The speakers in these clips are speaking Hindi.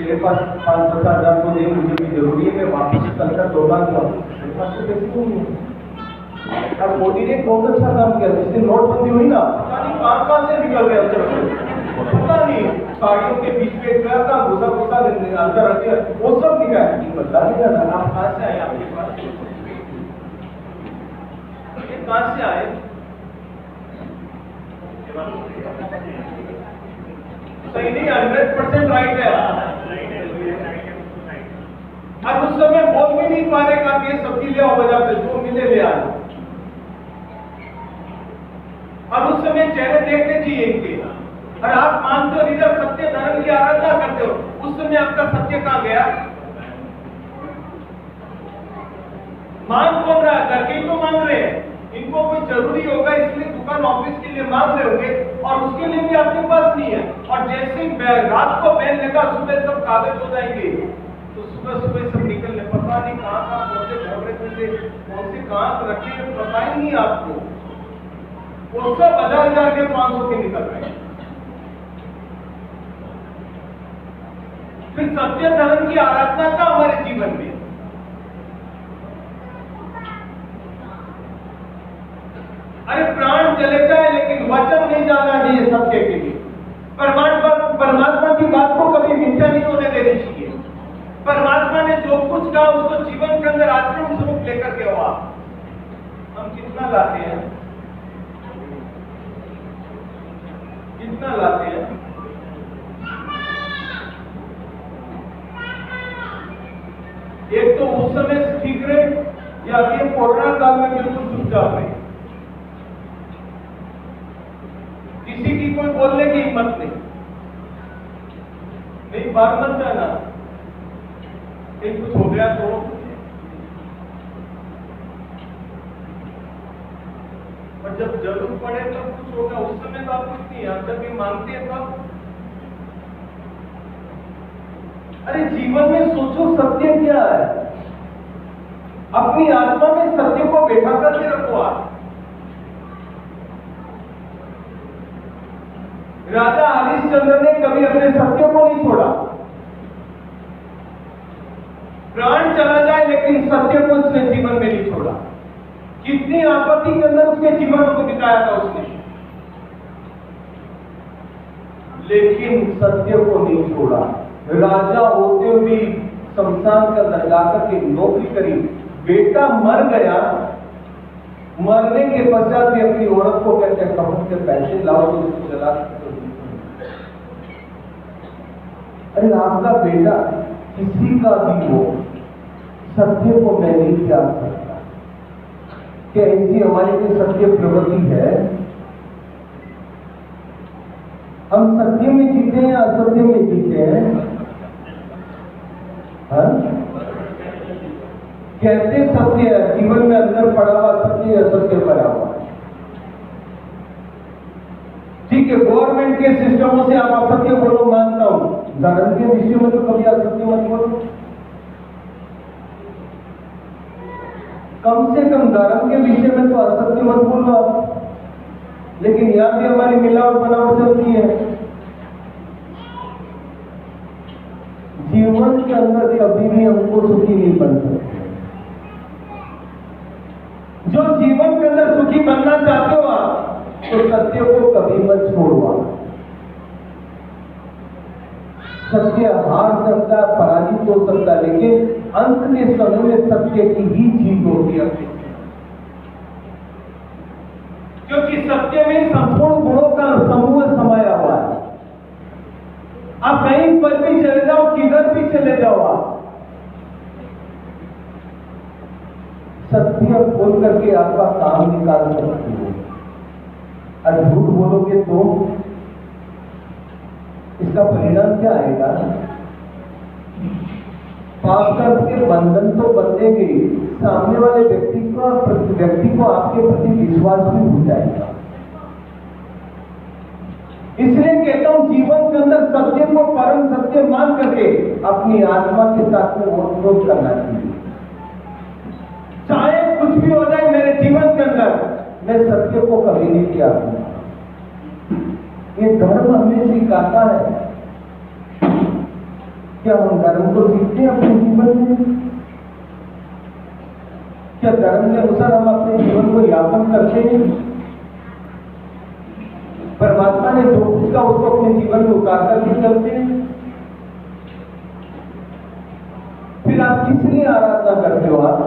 मेरे पास 5-10 हज़ार को दे, मुझे भी जरूरी है, मैं वापस कल तक तौबा करूँ, मेरे पास तो पैसे नहीं है। अब मोदी ने बहुत अच्छा काम किया, जिस दिन नोटबंदी हुई ना, पता नहीं कहाँ से निकल गए अंदर, पता नहीं साड़ियों के बीच में गया था, घुसा अंदर रखे, वो सब निकाल बता दिया था। आप कहाँ से आए, आपके पास ये कहाँ से आए? सही नहीं, 100% राइट है। अब उस समय बोल भी नहीं पा रहे कि आप ये सब्जी ले आओ बाजार से, जो मिले ले आए। अब उस समय चेहरे देखने चाहिए इनके, और आप मानते हो इधर सत्य धर्म की आराधना करते हो, उस समय आपका सत्य कहां गया? मांग कौन रहा है? करके ही तो मांग रहे हैं, इनको कोई जरूरी होगा इसलिए दुकान ऑफिस के लिए मांग रहे होंगे, और उसके लिए भी आपके पास नहीं है। और जैसे ही रात को बैन लगा, सुबह सब कागज हो जाएंगे, तो सुबह सुबह सब निकलने, पता नहीं कहां कहां कौन से कौन से कहां रखे, पता ही नहीं आपको। वो सब 1000 के 500 के निकल रहे हैं। फिर सत्य धर्म की आराधना का हमारे जीवन में, अरे प्राण चले जाए लेकिन वचन नहीं जाना चाहिए सत्य के लिए। परमात्मा की बात को कभी मिथ्या नहीं होने देनी चाहिए। परमात्मा ने जो कुछ कहा उसको जीवन के अंदर आचरण स्वरूप लेकर के हुआ। हम कितना लाते हैं, कितना लाते हैं? एक तो उस समय ठीक रहे, या अभी कोरोना काल में बिल्कुल चुपचाप रहे, किसी की कोई बोलने की हिम्मत नहीं, बात मत जाना, एक कुछ हो गया तो। और जब जरूरत पड़े तब कुछ होगा, उस समय तो आप कुछ नहीं, आप जब भी मांगते हैं तब। अरे जीवन में सोचो सत्य क्या है, अपनी आत्मा में सत्य को बैठा करके रखो। आप राजा हरिश्चंद्र ने कभी अपने सत्य को नहीं छोड़ा। प्राण चला जाए लेकिन सत्य को उसने जीवन में नहीं छोड़ा। कितनी आपत्ति के अंदर उसके जीवन को बिताया था उसने, लेकिन सत्य को नहीं छोड़ा। राजा होते हुए भी शमशान का दरगाह करके नौकरी करी, बेटा मर गया, मरने के पश्चात भी अपनी औरत को कहते हैं कपड़ों के पैसे लाओ तो उसको जला। अरे आपका बेटा किसी का भी हो, सत्य को मैं नहीं त्याग सकता। क्या ऐसी हमारी कोई सत्य प्रवृत्ति है? हम सत्य में जीते हैं या असत्य में जीते हैं? कहते सत्य है, जीवन में अंदर पड़ा हुआ सत्य असत्य पड़ा हुआ। ठीक है, गवर्नमेंट के सिस्टमों से आप असत्य बोलो, मानता हूं, धर्म के विषय में तो कभी असत्य मत बोलो। कम से कम धर्म के विषय में तो असत्य मत बोलो आप। लेकिन यहां भी हमारी मिलावट बनावट चलती है। जीवन के अंदर कभी भी हमको सुखी नहीं बन सकते। जो जीवन के अंदर सुखी बनना चाहते हो आप, तो सत्य को कभी मत छोड़ो। सत्य हार सकता है, पराजित हो सकता है, लेकिन अंत के समय में सत्य की ही जीत होती है। क्योंकि सत्य में संपूर्ण गुणों का समूह समाया हुआ है। आप कहीं पर भी चले जाओ, किधर भी चले जाओ, आप सत्य बोल करके आपका काम निकाल सकते हो। और झूठ बोलोगे तो इसका परिणाम क्या आएगा? पाप कर्म के बंधन तो बंधेंगे, सामने वाले व्यक्ति को आपके प्रति विश्वास भी हो जाएगा। इसलिए कहता हूं, जीवन के अंदर सत्य को परम सत्य मान करके अपनी आत्मा के साथ में अनुरोध करना चाहिए। चाहे कुछ भी हो जाए मेरे जीवन के अंदर, मैं सत्य को कभी नहीं त्यागूंगा। ये धर्म हमें सिखाता है क्या हम धर्म को सीखते हैं अपने जीवन में? क्या धर्म के अनुसार हम अपने जीवन को यापन करते हैं? परमात्मा ने जो कुछ का उसको अपने जीवन में उतार करके चलते हैं। फिर आप किस लिए आराधना करते हो? आप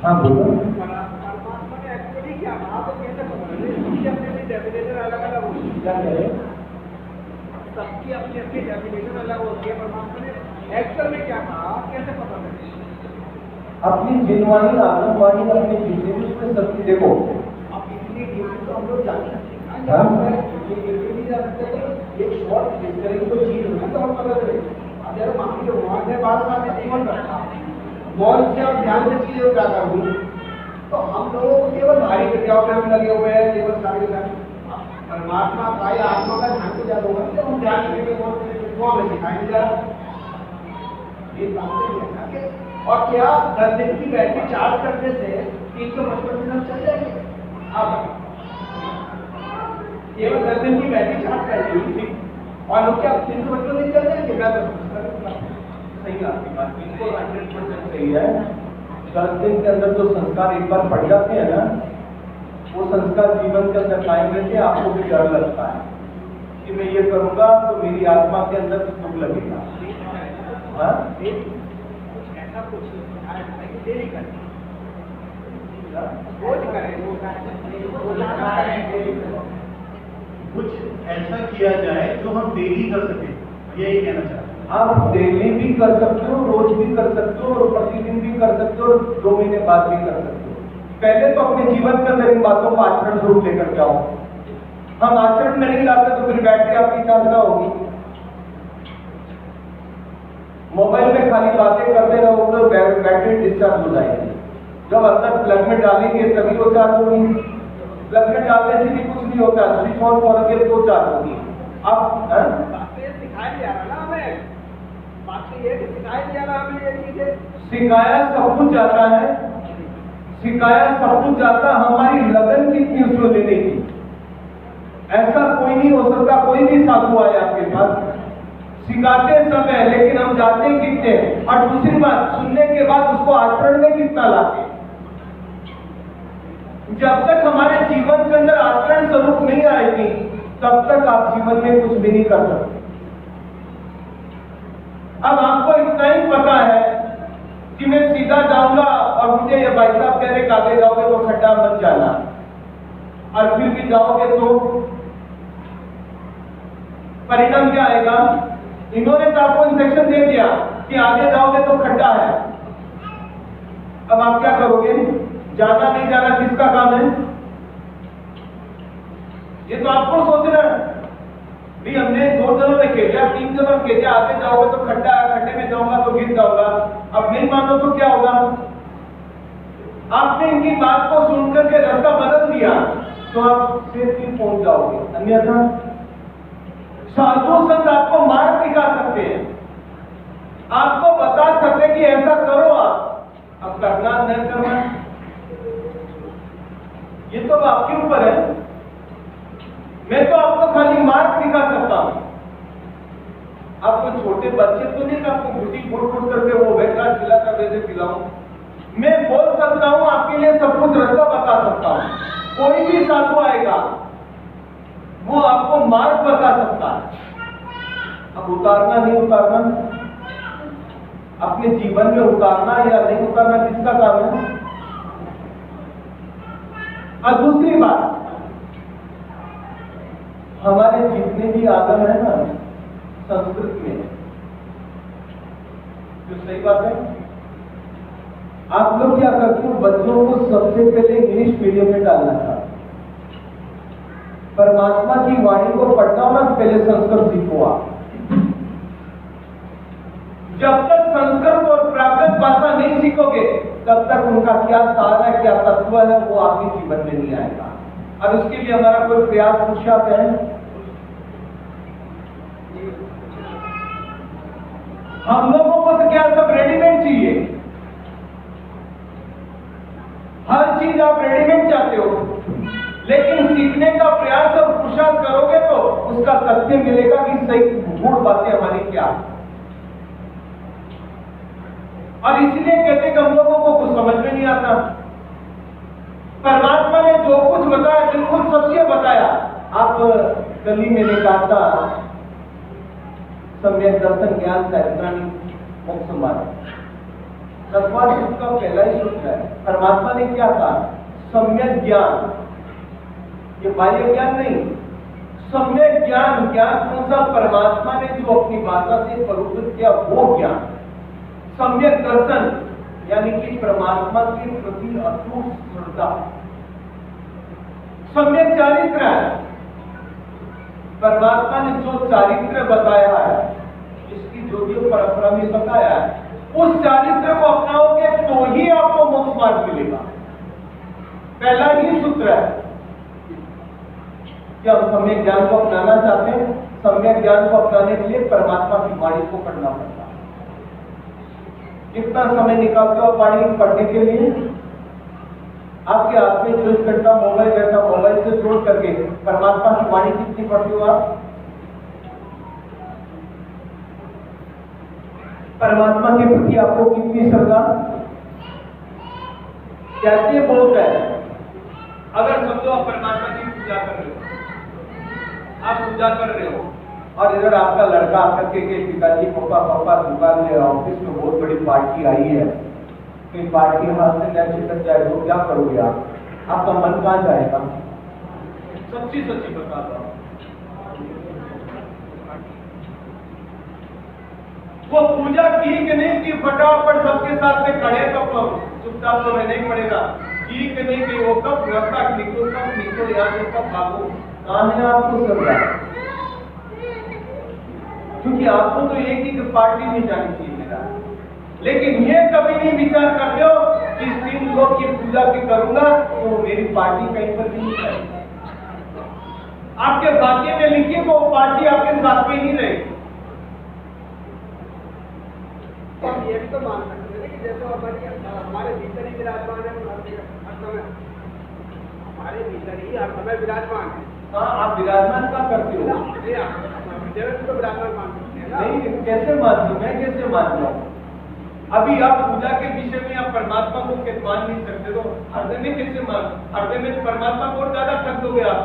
हाँ बोलो। परमात्मा ने एक्चुअली क्या कहा तो कैसे सबकी अपनी डेफिनेशन अलग अलग होती है। क्या कह रहे? सबकी अपनी अपनी डेफिनेशन अलग होती है। परमात्मा ने एक्चुअल में क्या कहा कैसे पता चले? अपनी जिनवाणी आत्मवाणी अपने जितने भी उसमें सबकी देखो। अब इतनी डीपली तो हम लोग जानते हैं हाँ? ये नहीं जा सकते एक शॉर्ट डिस्कवरिंग कोई चीज होगी तो हम पता चलेगा। अब जब मान लीजिए वहां से बात करते जीवन करता मौन से और ध्यान से चीजें क्या करूँ तो हम लोगों को केवल भारी क्रियाओं में हम लगे हुए हैं केवल सारे परमात्मा का या आत्मा का ध्यान तो ज्यादा होगा तो हम ध्यान करके कौन सिखाएंगे जरा ये बात तो है ना कि और क्या 10 दिन की बैटरी चार्ज करने से 355 दिन चल जाएंगे? अब केवल 10 दिन की बैटरी चार्ज कर ली और लोग क्या 355 दिन चल जाएंगे? मैं तो सही आपकी बात बिल्कुल 100% सही है। 10 दिन के अंदर जो संस्कार एक बार पड़ जाते हैं ना, वो संस्कार जीवन के अंदर कायम रहते हैं। आपको भी डर लगता है कि मैं ये करूंगा तो मेरी आत्मा के अंदर दुख लगेगा। हाँ? ऐसा कुछ देरी करें रोज करें कुछ ऐसा किया जाए जो हम डेली कर सकें, यही कहना चाहते हैं। आप डेली भी कर सकते हो, रोज भी कर सकते हो और प्रतिदिन भी कर सकते हो, 2 महीने बाद भी कर सकते हो। पहले तो अपने जीवन के अंदर इन बातों को आचरण स्वरूप लेकर के आओ। हम आचरण में नहीं लाते तो फिर बैटरी आपकी चार्ज ना होगी। मोबाइल में खाली बातें करते रहो तो बैटरी डिस्चार्ज हो जाएगी। जब अंदर प्लग में डालेंगे तभी वो चार्ज होगी। प्लग में डालने से भी कुछ नहीं होता, स्विच ऑन करोगे तो चार्ज होगी। अब सिखाया जा रहा ना हमें, बात ये कि सिखाया जा रहा हमें ये चीजें। सिखाया सब कुछ जाता है, सिखाया सब कुछ जाता, हमारी लगन कितनी उसको लेने की। ऐसा कोई नहीं हो सकता कोई भी साधु आए आपके पास सिखाते सब है, लेकिन हम जाते कितने। और दूसरी बात, सुनने के बाद उसको आचरण में कितना लाते। जब तक हमारे जीवन के अंदर आचरण स्वरूप नहीं आएगी तब तक आप जीवन में कुछ भी नहीं कर सकते। अब आपको इतना ही पता है कि मैं सीधा जाऊंगा और मुझे ये भाई साहब कह रहे कि आगे जाओगे तो खड्डा मत जाना, और फिर भी जाओगे तो परिणाम क्या आएगा? इन्होंने तो आपको इंस्ट्रक्शन दे दिया कि आगे जाओगे तो खड्डा है। अब आप क्या करोगे? जाना नहीं जाना किसका काम है? ये तो आपको सोचना है। भी हमने 2 जनों ने कह दिया, 3 जनों ने कह दिया आगे जाओगे तो खड्डा है, खड्डे में जाऊंगा तो गिर जाऊंगा। अब नहीं मानो तो क्या होगा? आपने इनकी बात को सुनकर के रास्ता बदल दिया तो आप सेफ भी पहुंच जाओगे। अन्यथा साधु संत आपको मार्ग दिखा सकते हैं, आपको बता सकते हैं कि ऐसा करो आप, अब करना न करना ये तो आपके ऊपर है। मैं तो आपको खाली मार्ग दिखा सकता हूं। आप कोई छोटे बच्चे तो नहीं कि आपको गुटी फूट फूट करके वो बैठा खिला कर वैसे खिलाऊं। मैं बोल सकता हूं, आपके लिए सब कुछ रास्ता बता सकता हूं। कोई भी साधु आएगा वो आपको मार्ग बता सकता है। अब उतारना नहीं उतारना, अपने जीवन में उतारना या नहीं उतारना किसका काम है? और दूसरी बात, हमारे जितने भी आगम है ना संस्कृत में, जो सही बात है, आप लोग क्या करते हो? बच्चों को सबसे पहले इंग्लिश मीडियम में डालना था। परमात्मा की वाणी को पढ़ना हो ना, पहले संस्कृत सीखो आप। जब तक संस्कृत और प्राकृत भाषा नहीं सीखोगे तब तक उनका क्या सार है, क्या तत्व है, वो आपके जीवन में नहीं आएगा। और उसके लिए हमारा कोई प्रयास पुरुषार्थ है? हम लोगों को तो क्या सब रेडीमेड चाहिए, हर चीज आप रेडीमेड चाहते हो, लेकिन सीखने का प्रयास और पुरुषार्थ करोगे तो उसका तथ्य मिलेगा कि सही झूठ बातें हमारी क्या है। और इसलिए कहते कि हम लोगों को कुछ समझ में नहीं आता। परमात्मा ने जो कुछ बताया बिल्कुल सत्य बताया। आप कल ही मैंने कहा था सम्यक दर्शन ज्ञान चैत्राणी मोक्ष मार्ग, दसवां सूत्र का पहला ही सूत्र है। परमात्मा ने क्या कहा? सम्यक ज्ञान, ये बाह्य ज्ञान नहीं, सम्यक ज्ञान। ज्ञान कौन सा? परमात्मा ने जो अपनी भाषा से प्रस्तुत किया वो ज्ञान। सम्यक दर्शन यानी कि परमात्मा के प्रति अटूट श्रद्धा। सम्यक चारित्र है, परमात्मा ने जो चारित्र बताया है, इसकी जो भी परंपरा में बताया है, उस चारित्र को अपनाओगे तो ही आपको मोक्ष मार्ग मिलेगा। पहला ही सूत्र है कि हम सम्यक ज्ञान को अपनाना चाहते हैं। सम्यक ज्ञान को अपनाने के लिए परमात्मा की वाणी को पढ़ना पड़ता है। कितना समय निकालते हो वाणी पढ़ने के लिए? आपके हाथ में 24 घंटा मोबाइल रहता, मोबाइल से जोड़ करके परमात्मा की वाणी कितनी पढ़ते हो आप? परमात्मा के प्रति आपको कितनी श्रद्धा? कैसे बोलता है? अगर समझो आप परमात्मा की पूजा कर रहे हो, आप पूजा कर रहे हो और इधर आपका लड़का आकर के पिताजी पापा दुकान में ऑफिस में बहुत बड़ी पार्टी आई है, तो पार्टी हाथ से न छिटक जाए तो क्या करोगे आप? आपका मन कहाँ जाएगा? सच्ची सच्ची बता दो। वो पूजा की कि नहीं की? फटाफट सबके साथ में खड़े तो चुपचाप तो रहना ही पड़ेगा। की कि नहीं की? वो कब रास्ता निकलो यहाँ से, कब भागो? कहाँ है आपको श्रद्धा? क्योंकि आपको तो एक ही पार्टी नहीं जानी चाहिए मेरा, लेकिन ये कभी नहीं विचार करते हो कि इस 3 लोग की पूजा की करूंगा तो मेरी पार्टी कहीं पर नहीं जाएगी। आपके भाग्य में लिखिए वो पार्टी आपके साथ में ही रहेगी। तो हम ये भी तो मान सकते हैं कि जैसे हमारे भीतर ही विराजमान है, हर समय हमारे भीतर ही हर समय विराजमान है। हाँ, आप विराजमान क्या करते हो? तो विराजमान मान सकते हैं ना? नहीं, कैसे मानती? मैं कैसे मान जाऊँ? अभी आप पूजा के विषय में आप परमात्मा को मान नहीं सकते तो हृदय में कैसे मान? हृदय में परमात्मा को और ज्यादा ठग दोगे आप।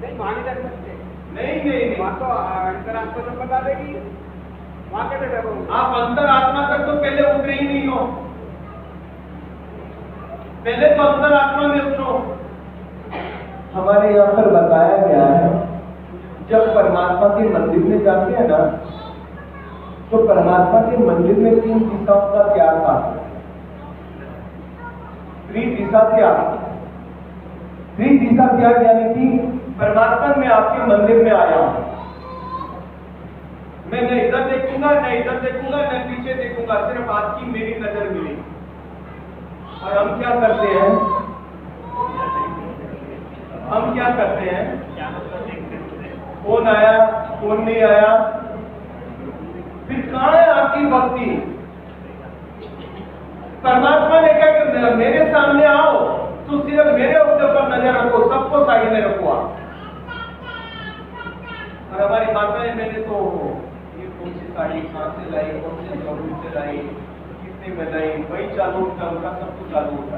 नहीं मान ही कर सकते। नहीं वहाँ तो अंतरात्मा तो बता देगी, वहाँ कैसे डरोगे? आप अंतर आत्मा तक तो पहले उतरे ही नहीं हो। पहले तो अंतर आत्मा में उतरो। हमारे यहाँ पर बताया गया है जब परमात्मा के मंदिर में जाते हैं ना, तो परमात्मा के मंदिर में 3 दिशाओं का त्याग था। त्रिदिशा त्याग। त्रिदिशा त्याग यानी कि परमात्मा मैं आपके मंदिर में आया हूं, मैं न इधर देखूंगा, न इधर देखूंगा, न पीछे देखूंगा, सिर्फ आपकी मेरी नजर मिली। और हम क्या करते हैं? हम क्या करते हैं? कौन आया, कौन नहीं आया? फिर कहां है आपकी भक्ति? परमात्मा ने कहा कि मेरे सामने आओ तो सिर्फ मेरे ऊपर नजर रखो, सबको साइड में रखो आप। और हमारी माता ने मैंने तो ये कौन सी साड़ी कहां से लाई, कौन से जरूर से लाई, कितने में लाई, वही चालू होता उनका, सब कुछ चालू होता।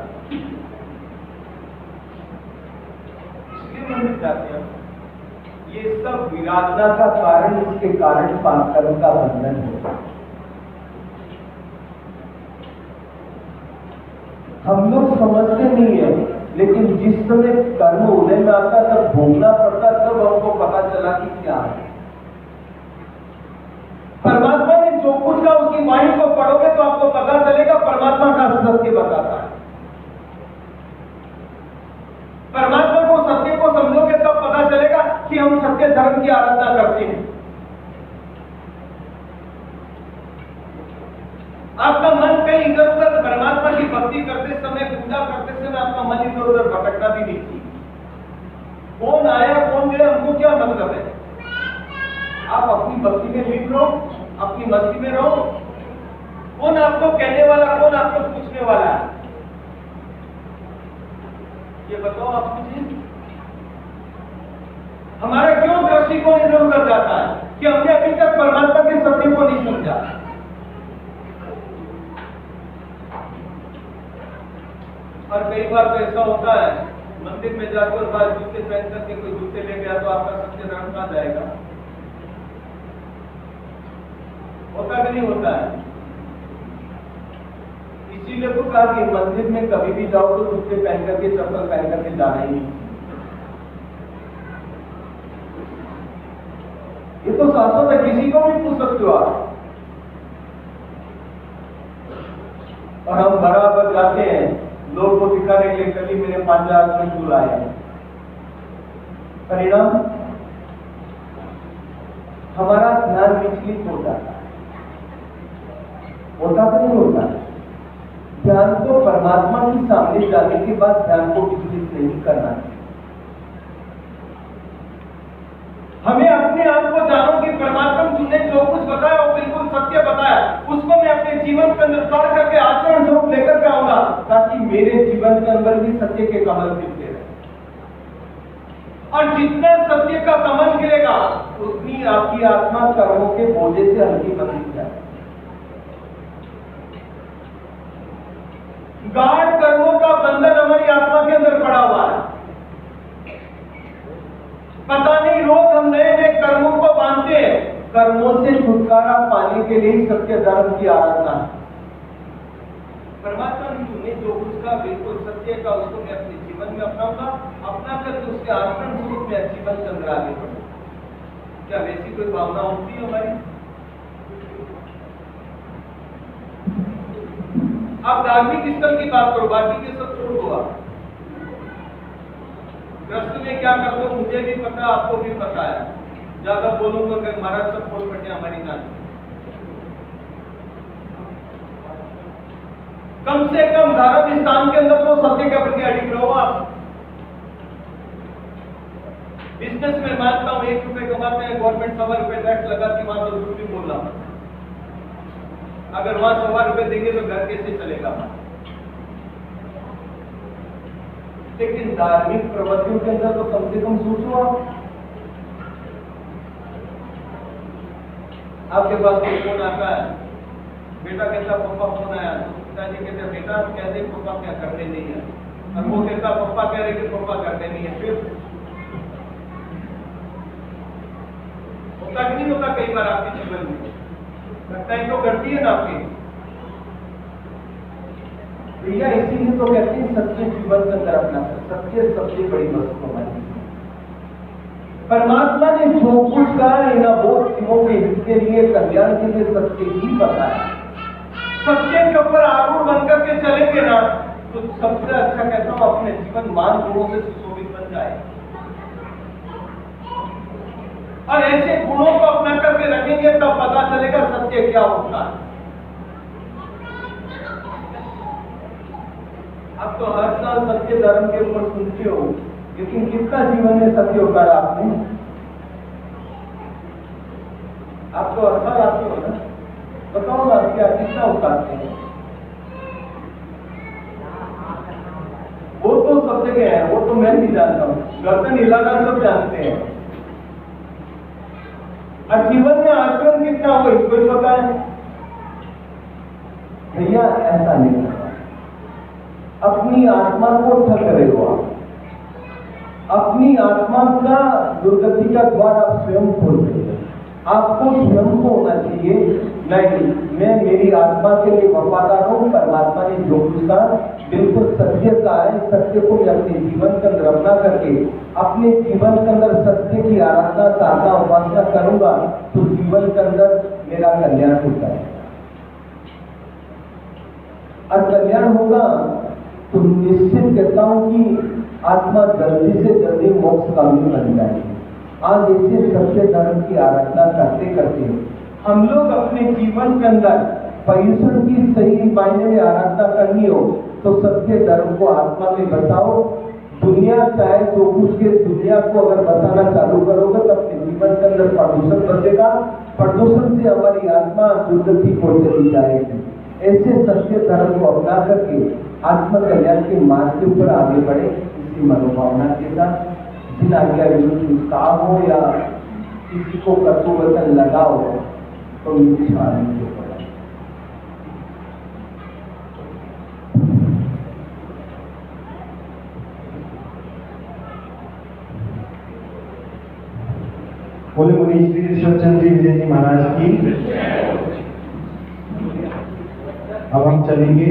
इसलिए मंदिर जाते हैं। ये सब विराधना का कारण, इसके कारण पापकर्म का बंधन होता। हम लोग समझते नहीं है, लेकिन जिस समय कर्म उदय में आता तब भोगना पड़ता, तब हमको पता चला कि क्या है। परमात्मा ने जो कुछ कहा उसकी वाणी को पढ़ोगे तो आपको पता चलेगा परमात्मा का सत्य बताता है। परमात्मा को सत्य को समझोगे तब पता चलेगा कि हम सत्य धर्म की आराधना करते हैं। आपका मन कहीं इधर उधर, परमात्मा की भक्ति करते समय, पूजा करते समय आपका मन इधर उधर भटकना भी नहीं चाहिए। कौन आया कौन गया हमको क्या मतलब है? आप अपनी भक्ति में लीन रहो, अपनी मस्ती में रहो। कौन आपको कहने वाला, कौन आपको पूछने वाला है? ये बताओ आप मुझे। हमारा क्यों दृष्टि दृष्टिकोण इधर उधर जाता है कि हमने अभी तक परमात्मा के सत्य को नहीं समझा। और कई बार तो ऐसा होता है, मंदिर में जाकर बाद जूते पहन करके कोई जूते ले गया तो आपका सत्य धर्म कहां जाएगा? होता कि नहीं होता है? इसीलिए तो कहा कि मंदिर में कभी भी जाओ तो जूते पहन करके, चप्पल पहन करके जाना ही नहीं। ये तो शाश्वत है, किसी को भी पूछ सकते हो आप। और हम बराबर जाते हैं लोग को दिखाने के लिए, कभी मेरे 5000 में क्यों आए हैं। परिणाम हमारा ध्यान विचलित हो जाता है। होता तो नहीं होता? ध्यान को परमात्मा के सामने जाने के बाद ध्यान को विचलित नहीं करना है। हमें अपने आप को जानो कि परमात्मा तुमने जो कुछ बताया वो बिल्कुल सत्य बताया, उसको मैं अपने जीवन के अंदर उतार करके आचरण स्वरूप लेकर के आऊंगा, ताकि मेरे जीवन के अंदर भी सत्य के कमल खिलते रहे। और जितना सत्य का कमल खिलेगा उतनी आपकी आत्मा कर्मों के बोझे से हल्की बनती जाए। गाढ़ कर्मों का बंधन हमारी आत्मा के अंदर पड़ा हुआ है। पता नहीं रोज हम नए नए कर्मों को बांधते हैं। कर्मों से छुटकारा पाने के लिए सत्य धर्म की आराधना है। परमात्मा ने तुम्हें जो कुछ कहा बिल्कुल सत्य का, उसको मैं अपने जीवन में अपनाऊंगा, अपना करके उसके आचरण स्वरूप में जीवन के अंदर आगे बढ़ूंगा। क्या वैसी कोई भावना होती है हमारी? आप धार्मिक स्थल की बात करो, बाकी के सब छोड़ दो। आप ग्रस्त में क्या करते हो मुझे भी पता, आपको भी पता है। ज्यादा बोलूंगा कि महाराज सब बोल पड़े हमारी जान। कम से कम धर्म स्थान के अंदर तो सत्य के प्रति अडिग रहो आप। बिजनेस में मानता हूं 1 रुपए कमाते हैं, गवर्नमेंट 1.25 रुपए टैक्स लगा के वहां तो झूठ भी बोल रहा हूं। अगर वहां 1.25 रुपए देंगे तो घर कैसे चलेगा? लेकिन धार्मिक प्रवृत्तियों के अंदर तो कम से कम सोचो आपके पास कोई फोन आता है, बेटा कहता पापा फोन आया, तो पिताजी कहते बेटा कहते पापा क्या करते नहीं है, और वो कहता पापा कह रहे कि पापा करते नहीं है। फिर होता कि नहीं होता कई बार आपके जीवन में? लगता है तो करती है ना आपकी भैया। इसीलिए तो कहते हैं सत्य जीवन के अंदर अपना सत्य सबसे बड़ी वस्तु हमारी। परमात्मा ने जो कुछ कहा इन अबोध जीवों के हित के लिए, कल्याण के लिए सत्य ही बताया। सत्य के ऊपर आरूढ़ बनकर के चलेंगे ना तो सबसे अच्छा कहता हूं अपने जीवन मान गुणों से सुशोभित बन जाए। और ऐसे गुणों को अपना करके रखेंगे तब पता चलेगा सत्य क्या होता है। अब तो हर साल सत्य धर्म के ऊपर सुनते हो, लेकिन कितना जीवन में सत्य उतारा आपने? आप तो हर साल आते हो ना, बताओ ना क्या कितना उतारते हैं? वो तो सब जगह है, वो तो मैं भी जानता हूँ, गर्दन हिलाना सब जानते हैं। और जीवन में आचरण कितना हो कोई पता है? भैया ऐसा नहीं है। अपनी आत्मा को ठग रहे हो आप। अपनी आत्मा का दुर्गति का द्वार आप स्वयं खोल रहे हो। आपको स्वयं को होना चाहिए नहीं, मैं मेरी आत्मा के लिए वफादार हूं। परमात्मा ने जो कुछ कहा बिल्कुल सत्य का है, सत्य को मैं अपने जीवन के अंदर अपना करके अपने जीवन के अंदर सत्य की आराधना साधना उपासना करूंगा तो जीवन के अंदर मेरा कल्याण होता है। और कल्याण होगा तो निश्चित कहता हूं कि आत्मा जल्दी से जल्दी मोक्ष कामी बन जाएगी। आज ऐसे सत्य धर्म की आराधना करते करते हम लोग अपने जीवन के अंदर पर्युषण की सही मायने में आराधना करनी हो तो सत्य धर्म को आत्मा में बसाओ। दुनिया चाहे जो कुछ के दुनिया को अगर बसाना चालू करोगे तो अपने जीवन के अंदर प्रदूषण बचेगा। प्रदूषण से हमारी आत्मा दुर्गति को चली जाएगी। ऐसे सत्य धर्म को अपना करके आत्म कल्याण के मार्ग के ऊपर आगे बढ़े, इसी मनोभावना के साथ जिन आज्ञा विरुद्ध उत्साह हो या किसी को कटु वचन लगा हो तो नीति मानने के पड़ा। बोले मुनि श्री ऋषभचंद्र जी विजय जी महाराज की। अब हम चलेंगे